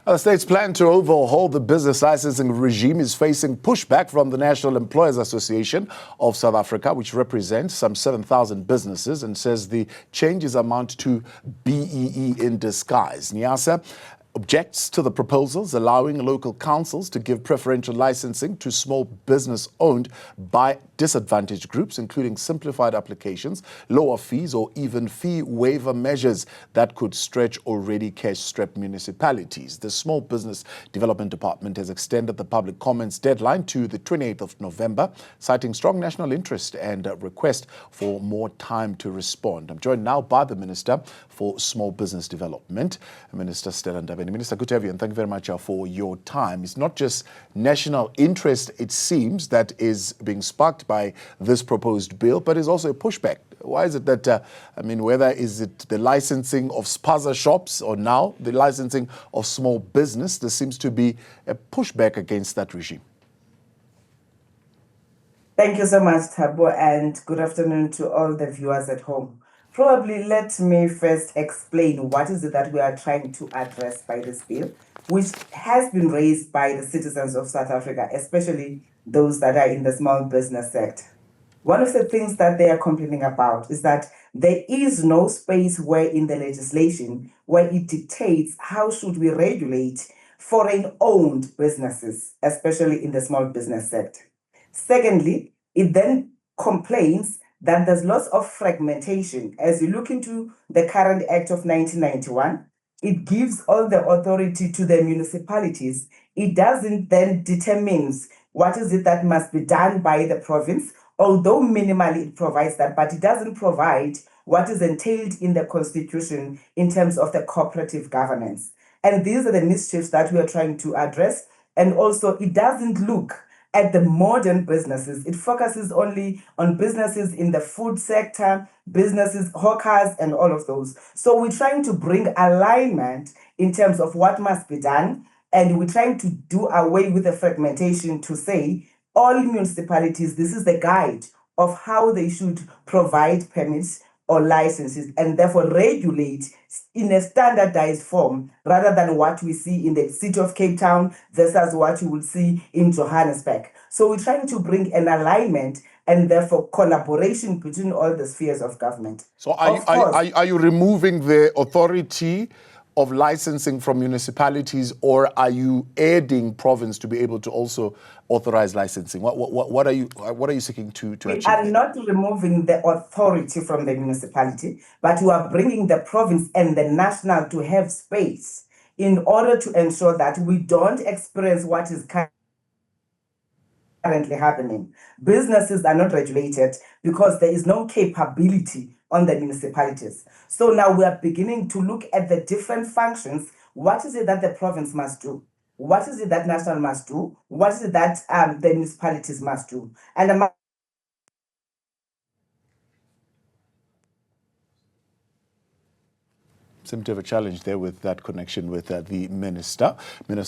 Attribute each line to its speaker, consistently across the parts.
Speaker 1: The state's plan to overhaul the business licensing regime is facing pushback from the National Employers Association of South Africa, which represents some 7,000 businesses, and says the changes amount to BEE in disguise. Neasa objects to the proposals allowing local councils to give preferential licensing to small business owned by disadvantaged groups, including simplified applications, lower fees, or even fee waiver measures that could stretch already cash-strapped municipalities. The Small Business Development Department has extended the public comments deadline to the 28th of November, citing strong national interest and a request for more time to respond. I'm joined now by the Minister for Small Business Development, Minister Stella Ndabeni. Minister, good to have you, and thank you very much for your time. It's not just national interest, it seems, that is being sparked by this proposed bill, but is also a pushback. Why is it that, whether is it the licensing of spaza shops or now the licensing of small business, there seems to be a pushback against that regime.
Speaker 2: Thank you so much, Thabo, and good afternoon to all the viewers at home. Probably let me first explain what is it that we are trying to address by this bill, which has been raised by the citizens of South Africa, especially those that are in the small business sector. One of the things that they are complaining about is that there is no space where in the legislation where it dictates how should we regulate foreign-owned businesses, especially in the small business sector. Secondly, it then complains that there's lots of fragmentation. As you look into the current Act of 1991, it gives all the authority to the municipalities. It doesn't then determines what is it that must be done by the province, although minimally it provides that, but it doesn't provide what is entailed in the Constitution in terms of the cooperative governance. And these are the mischiefs that we are trying to address. And also, it doesn't look at the modern businesses. It focuses only on businesses in the food sector, businesses, hawkers, and all of those. So we're trying to bring alignment in terms of what must be done, and we're trying to do away with the fragmentation to say all municipalities, this is the guide of how they should provide permits or licenses, and therefore regulate in a standardized form rather than what we see in the city of Cape Town versus what you will see in Johannesburg. So we're trying to bring an alignment and therefore collaboration between all the spheres of government.
Speaker 1: So are you removing the authority of licensing from municipalities, or are you aiding province to be able to also authorize licensing? What are you seeking to achieve?
Speaker 2: We are not removing the authority from the municipality, but we are bringing the province and the national to have space in order to ensure that we don't experience what is currently happening. Businesses are not regulated because there is no capability on the municipalities. So now we are beginning to look at the different functions. What is it that the province must do? What is it that national must do? What is it that the municipalities must do? And
Speaker 1: seem to have a challenge there with that connection with the Minister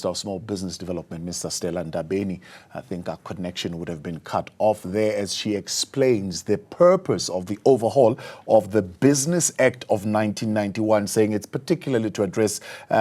Speaker 1: of Small Business Development, Mr. Stella Ndabeni. I think our connection would have been cut off there as she explains the purpose of the overhaul of the Business Act of 1991, saying it's particularly to address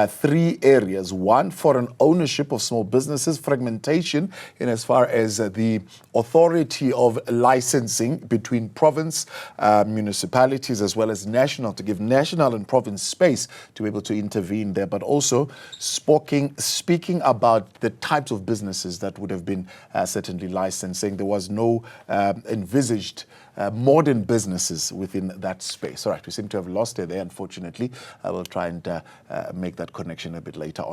Speaker 1: three areas. One, foreign ownership of small businesses, fragmentation in as far as the authority of licensing between province, municipalities, as well as national, to give national and province space to be able to intervene there, but also speaking about the types of businesses that would have been certainly licensed, saying there was no envisaged modern businesses within that space. All right, we seem to have lost her there, unfortunately. I will try and make that connection a bit later on.